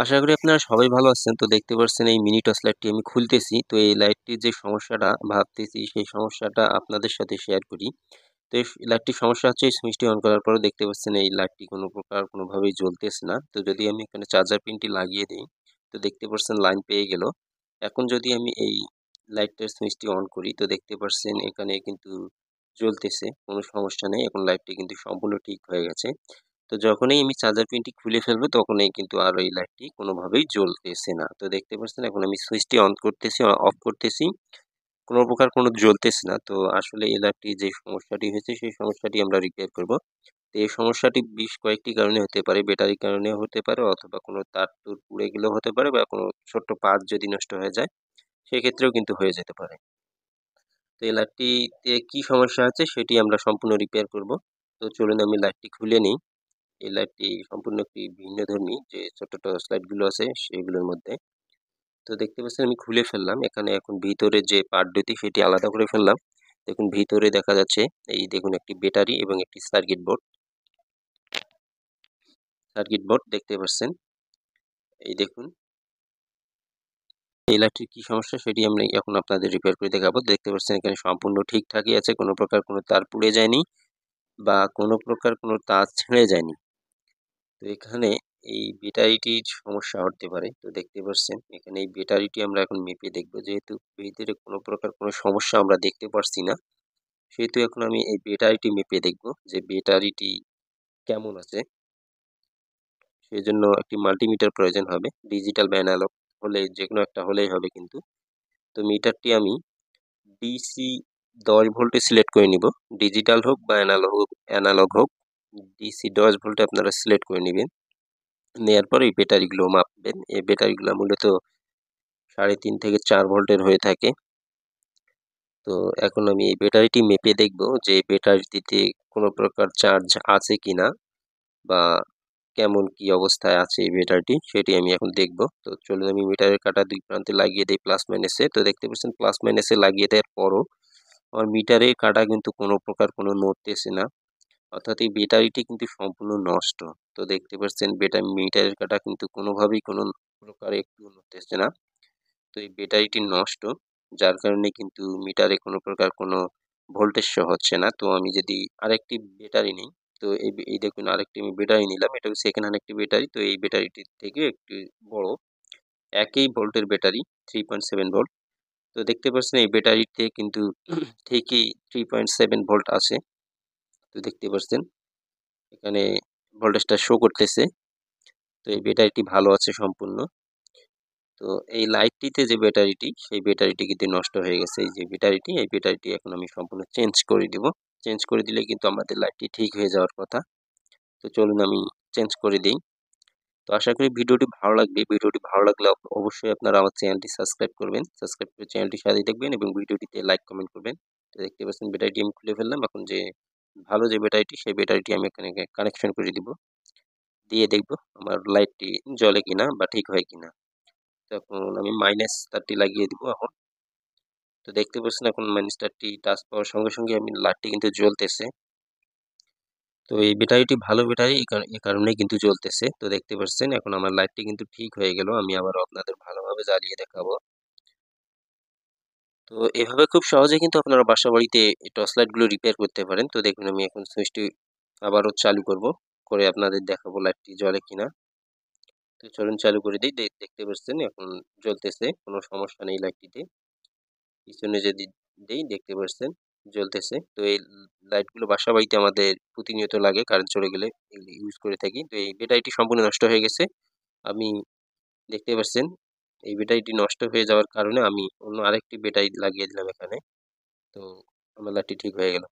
আশা করি আপনারা সবাই ভালো আছেন। তো দেখতে পাচ্ছেন এই মিনি টর্চ লাইটটি আমি খুলতেছি। তো এই লাইটটির যে সমস্যাটা ভাবতেছি সেই সমস্যাটা আপনাদের সাথে শেয়ার করি। তো এই লাইটটির সমস্যা হচ্ছে এই সুইচটি অন করার পরেও দেখতে পাচ্ছেন এই লাইটটি কোনো প্রকার কোনোভাবেই জ্বলতেছে না। তো যদি আমি এখানে চার্জার পিনটি লাগিয়ে দেই তো দেখতে পাচ্ছেন লাইন পেয়ে গেল। এখন যদি আমি এই লাইটটার সুইচটি অন করি তো দেখতে পাচ্ছেন এখানে কিন্তু জ্বলতেছে, কোনো সমস্যা নেই। এখন লাইটটি কিন্তু সম্পূর্ণ ঠিক হয়ে গেছে। তো যখনই আমি চার্জার পিনটি খুলে ফেলবো তখনই কিন্তু আর এই লাইটটি কোনোভাবেই জ্বলতেছে না। তো দেখতে পাচ্ছেন এখন আমি সুইচটি অন করতেছি, অফ করতেছি, কোনো প্রকার কোনো জ্বলতেছে না। তো আসলে এই লাইটটি যে সমস্যাটি হয়েছে সেই সমস্যাটি আমরা রিপেয়ার করব। তো এই সমস্যাটি বেশ কয়েকটি কারণে হতে পারে, ব্যাটারির কারণে হতে পারে অথবা কোনো তার তুর পুড়ে গেলেও হতে পারে বা কোনো ছোট্ট পার্ট যদি নষ্ট হয়ে যায় সেক্ষেত্রেও কিন্তু হয়ে যেতে পারে। তো এই লাইটটিতে কি সমস্যা আছে সেটি আমরা সম্পূর্ণ রিপেয়ার করব। তো চলুন আমি লাইটটি খুলে নিই। এই লাইটটি সম্পূর্ণ একটি ভিন্নধর্মী যে ছোট টর্চ লাইটগুলো আছে সেগুলোর মধ্যে। তো দেখতে পাচ্ছেন আমি খুলে ফেললাম। এখানে এখন ভিতরে যে পার্ট দুটি সেটি আলাদা করে ফেললাম। দেখুন ভিতরে দেখা যাচ্ছে এই দেখুন একটি ব্যাটারি এবং একটি সার্কিট বোর্ড দেখতে পাচ্ছেন। এই দেখুন এই লাইটটির কি সমস্যা সেটি আমি এখন আপনাদের রিপেয়ার করে দেখাবো। দেখতে পাচ্ছেন এখানে সম্পূর্ণ ঠিকঠাকই আছে, কোনো প্রকার কোনো তার পুড়ে যায়নি বা কোনো প্রকার কোনো তার ছিঁড়ে যায়নি। তো এখানে এই ব্যাটারিটির সমস্যা হতে পারে। তো দেখতে পাচ্ছেন এখানে এই ব্যাটারিটি আমরা এখন মেপে দেখব, যেহেতু ভিতরে কোনো প্রকার কোনো সমস্যা আমরা দেখতে পারছি না, সেহেতু এখন আমি এই ব্যাটারিটি মেপে দেখব যে ব্যাটারিটি কেমন আছে। সেই জন্য একটি মাল্টিমিটার প্রয়োজন হবে, ডিজিটাল বা অ্যানালগ হলে যে কোনো একটা হলেই হবে কিন্তু। তো মিটারটি আমি ডিসি 10 ভোল্টে সিলেক্ট করে নিব। ডিজিটাল হোক বা অ্যানালগ হোক, ডিসি 10 ভোল্টে আপনারা সিলেক্ট করে নেবেন। নেয়ার পর এই ব্যাটারিগুলো মাপবেন। এই ব্যাটারিগুলো মূলত 3.5 থেকে 4 ভোল্টের হয়ে থাকে। তো এখন আমি এই ব্যাটারিটি মেপে দেখব যে ব্যাটারিটিতে কোনো প্রকার চার্জ আছে কিনা বা কেমন কি অবস্থায় আছে এই ব্যাটারিটি সেটি আমি এখন দেখব। তো চলুন আমি মিটারের কাঁটা দুই প্রান্তে লাগিয়ে দেই প্লাস মাইনাসে। তো দেখতে পাচ্ছেন প্লাস মাইনাসে লাগিয়ে দেওয়ার পরও আমার মিটারের কাঁটা কিন্তু কোনো প্রকার কোনো নড়তেছে না, অর্থাৎ এই ব্যাটারিটি কিন্তু সম্পূর্ণ নষ্ট। তো দেখতে পাচ্ছেন মিটারের কাঁটা কিন্তু কোনোভাবেই কোনো প্রকারে একটু নড়তেছে না। তো এই ব্যাটারিটি নষ্ট, যার কারণে কিন্তু মিটারে কোনো প্রকার কোনো ভোল্টেজ শো হচ্ছে না। তো আমি যদি আরেকটি ব্যাটারি নিই, তো এই দেখুন আরেকটি আমি ব্যাটারি নিলাম, এটা সেকেন্ড হ্যান্ড একটি ব্যাটারি। তো এই ব্যাটারিটির থেকে একটু বড়, একই ভোল্টের ব্যাটারি, 3.7 ভোল্ট। তো দেখতে পাচ্ছেন এই ব্যাটারিতে কিন্তু ঠিকই 3.7 ভোল্ট আছে। তো দেখতে পাচ্ছেন এখানে ভোল্টেজটা শো করতেছে। তো এই ব্যাটারিটি ভালো আছে সম্পূর্ণ। তো এই লাইটটিতে যে ব্যাটারিটি সেই ব্যাটারিটি কিন্তু নষ্ট হয়ে গেছে। এই যে ব্যাটারিটি, এই ব্যাটারিটি এখন আমি সম্পূর্ণ চেঞ্জ করে দিব। চেঞ্জ করে দিলে কিন্তু আমাদের লাইটটি ঠিক হয়ে যাওয়ার কথা। তো চলুন আমি চেঞ্জ করে দিই। তো আশা করি ভিডিওটি ভালো লাগবে। ভিডিওটি ভালো লাগলে অবশ্যই আপনারা আমার চ্যানেলটি সাবস্ক্রাইব করবেন। সাবস্ক্রাইব করে চ্যানেলটির সাথেই দেখবেন এবং ভিডিওটিতে লাইক কমেন্ট করবেন। তো দেখতে পাচ্ছেন ব্যাটারিটি আমি খুলে ফেললাম। এখন যে ভালো যে ব্যাটারিটি সেই ব্যাটারিটি আমি এখানে কানেকশন করে দিব। দিয়ে দেখব আমার লাইটটি জ্বলে কিনা বা ঠিক হয় কিনা। তখন আমি মাইনাস তারটি লাগিয়ে দিব এখন। তো দেখতে পাচ্ছেন এখন মাইনাস তারটি টাচ পাওয়ার সঙ্গে সঙ্গে আমি লাইটটি কিন্তু জ্বলতেছে। তো এই ব্যাটারিটি ভালো ব্যাটারি, এই কারণেই কিন্তু জ্বলতেছে। তো দেখতে পাচ্ছেন এখন আমার লাইটটি কিন্তু ঠিক হয়ে গেল। আমি আবারও আপনাদের ভালোভাবে জ্বালিয়ে দেখাবো। তো এভাবে খুব সহজে কিন্তু আপনারা বাসা বাড়িতে এই টর্চ লাইটগুলো রিপেয়ার করতে পারেন। তো দেখুন আমি এখন সুইচটি আবারও চালু করব, করে আপনাদের দেখাবো লাইটটি জ্বলে কিনা। তো চলুন চালু করে দিই। দেখতে পাচ্ছেন এখন জ্বলতেছে, কোনো সমস্যা নেই লাইটটিতে। পিছনে যদি দেই দেখতে পাচ্ছেন জ্বলতেছে। তো এই লাইটগুলো বাসা বাড়িতে আমাদের প্রতিনিয়ত লাগে, কারেন্ট চলে গেলে এগুলি ইউজ করে থাকি। তো এই ব্যাটারিটি সম্পূর্ণ নষ্ট হয়ে গেছে। আমি দেখতে পাচ্ছেন এই ব্যাটারিটি নষ্ট হয়ে যাওয়ার কারণে আমি অন্য আরেকটি ব্যাটারি লাগিয়ে দিলাম এখানে। তো আমার লাইটটি ঠিক হয়ে গেল।